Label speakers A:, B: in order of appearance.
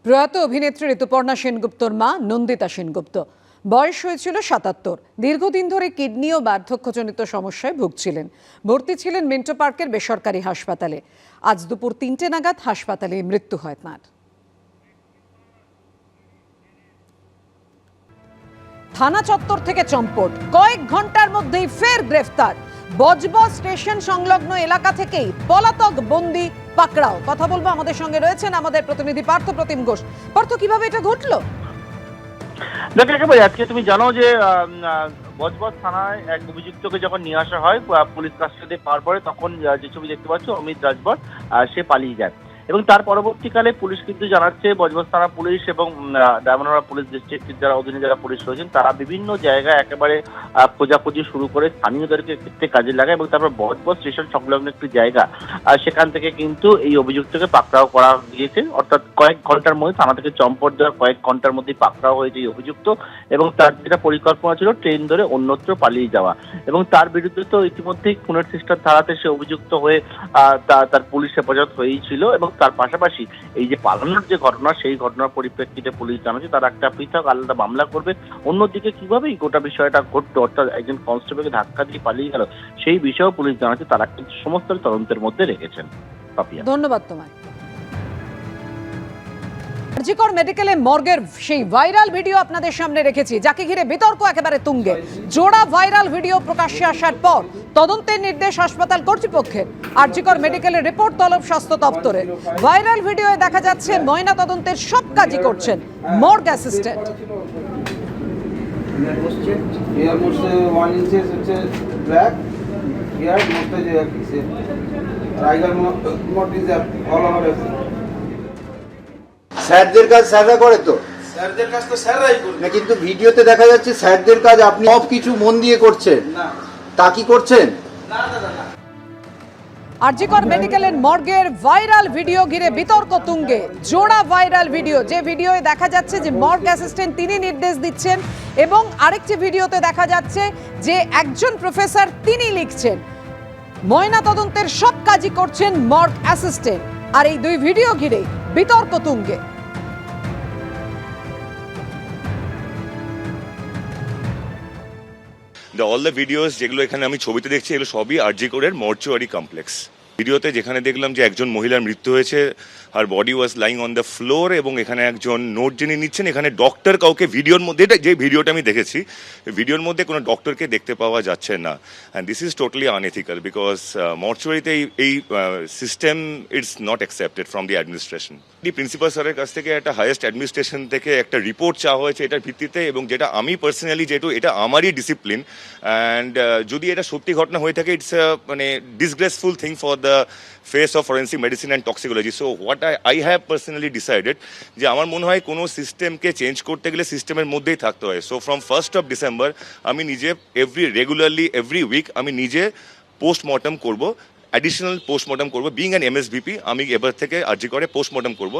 A: প্রয়াত অভিনেত্রী ঋতুপর্ণা সেনগুপ্তর মা নন্দিতা সেনগুপ্ত। বয়স হয়েছিল ৭৭। দীর্ঘদিন ধরে কিডনি ও বার্ধক্যজনিত সমস্যায় ভুগছিলেন। ভর্তি ছিলেন মিন্টো পার্কের বেসরকারি হাসপাতালে। আজ দুপুর ৩টে নাগাদ হাসপাতালে মৃত্যু হয় তাঁর। থানা চত্বর থেকে চম্পট, কয়েক ঘন্টার মধ্যেই ফের গ্রেফতার। বজবজ স্টেশন সংলগ্ন এলাকা থেকেই পলাতক বন্দী পাকড়াও। কথা বলবো, আমাদের সঙ্গে রয়েছেন আমাদের প্রতিনিধি পার্থ প্রতিম ঘোষ। পার্থ, কিভাবে এটা ঘটলো?
B: দেখো একেবারে আজকে তুমি জানো যে বজবজ থানায় এক অভিযুক্তকে যখন নিয়ে আসা হয় পুলিশ কাস্টাডি পাওয়ার পরে, তখন যে ছবি দেখতে পাচ্ছ অমিত রাজভর, সে পালিয়ে যায়। এবং তার পরবর্তীকালে পুলিশ কিন্তু জানাচ্ছে, বজবজ থানা পুলিশ এবং ডায়মন্ড হারবার পুলিশ ডিস্ট্রিক্টের যারা অধীনে যারা পুলিশ রয়েছেন, তারা বিভিন্ন জায়গায় একেবারে খোঁজাখুঁজি শুরু করে স্থানীয়দেরকে ক্ষেত্রে কাজে লাগায়। এবং তারপর বজবজ স্টেশন সংলগ্ন একটি জায়গা, সেখান থেকে কিন্তু এই অভিযুক্তকে পাকড়াও করা গিয়েছে। অর্থাৎ কয়েক ঘন্টার মধ্যে, থানা থেকে চম্পট দেওয়ার কয়েক ঘন্টার মধ্যে পাকড়াও হয়েছে এই অভিযুক্ত। এবং তার যেটা পরিকল্পনা ছিল ট্রেন ধরে অন্যত্র পালিয়ে যাওয়া। এবং তার বিরুদ্ধে তো ইতিমধ্যেই খুনের চেষ্টার ধারাতে সে অভিযুক্ত হয়ে তার পুলিশ হেফাজত হয়েই ছিল। এবং তার পাশাপাশি এই যে পালানোর যে ঘটনা, সেই ঘটনার পরিপ্রেক্ষিতে পুলিশ জানাচ্ছে তারা একটা পৃথক আলাদা মামলা করবে। অন্যদিকে কিভাবে এই গোটা বিষয়টা ঘটলো, অর্থাৎ একজন কনস্টেবলকে ধাক্কা দিয়ে পালিয়ে গেল, সেই বিষয়েও পুলিশ জানাচ্ছে তারা কিন্তু সমস্ত তদন্তের মধ্যে রেখেছেন।
A: ধন্যবাদ তোমায়। আরজিকর মেডিকেলে মর্গের সেই ভাইরাল ভিডিও আপনাদের সামনে রেখেছি, যাকে ঘিরে বিতর্ক একেবারে তুঙ্গে। জোড়া ভাইরাল ভিডিও প্রকাশ্যে আসার পর তদন্তের নির্দেশ হাসপাতাল কর্তৃপক্ষের। আরজিকর মেডিকেলের রিপোর্ট তলব স্বাস্থ্য দপ্তরে। ভাইরাল ভিডিওয়ে দেখা যাচ্ছে ময়না তদন্তের সব কাজই করছেন মর্গ অ্যাসিস্ট্যান্ট।
C: স্যারদের কাজ স্যাররা করে, তো স্যারদের কাজ তো স্যাররাই করে না, কিন্তু ভিডিওতে দেখা যাচ্ছে স্যারদের কাজ আপনি সব কিছু মন দিয়ে করছেন না। তা কি করছেন?
A: আরজিকর মেডিকেলের মর্গের ভাইরাল ভিডিও ঘিরে বিতর্ক তুঙ্গে। জোড়া ভাইরাল ভিডিও, যে ভিডিওয়ে দেখা যাচ্ছে যে মর্গ অ্যাসিস্ট্যান্ট তিনি নির্দেশ দিচ্ছেন, এবং আরেকটি ভিডিওতে দেখা যাচ্ছে যে একজন প্রফেসর তিনি লিখছেন। ময়না তদন্তের সব কাজই করছেন মর্গ অ্যাসিস্ট্যান্ট। আর এই দুই ভিডিও ঘিরে বিতর্ক তুঙ্গে।
D: অল দ্য ভিডিওস যেগুলো এখানে আমি ছবিতে দেখছি, এগুলো সবই আরজিকরের মর্চুয়ারি কমপ্লেক্স। ভিডিওতে যেখানে দেখলাম যে একজন মহিলার মৃত্যু হয়েছে, আর body was lying on the floor, এবং এখানে একজন নোট যিনি নিচ্ছেন, এখানে ডক্টর কাউকে ভিডিওর মধ্যে, এটা যে ভিডিওটা আমি দেখেছি, ভিডিওর মধ্যে কোনো ডক্টরকে দেখতে পাওয়া যাচ্ছে না। And this is totally unethical, because মর্চুয়ারিতে এই system it's not accepted from the administration. Principal স্যারের কাছ থেকে একটা হাইয়েস্ট অ্যাডমিনিস্ট্রেশন থেকে একটা রিপোর্ট চাওয়া হয়েছে এটার ভিত্তিতে, এবং যেটা আমি পার্সোনালি, যেহেতু এটা আমারই ডিসিপ্লিন, অ্যান্ড যদি এটা সত্যি ঘটনা হয়ে থাকে, ইটস মানে disgraceful thing for the face of forensic medicine and toxicology. So what I have personally decided, যে আমার মনে হয় কোনো সিস্টেমকে চেঞ্জ করতে গেলে সিস্টেমের মধ্যেই থাকতে হয়। So from 1st of December আমি নিজে এভরি উইক আমি নিজে পোস্টমর্টম করবো, অ্যাডিশনাল পোস্টমর্টম করবো। বিং অ্যান MSBP, আমি এবার থেকে আরজিকরে পোস্টমর্টম করবো।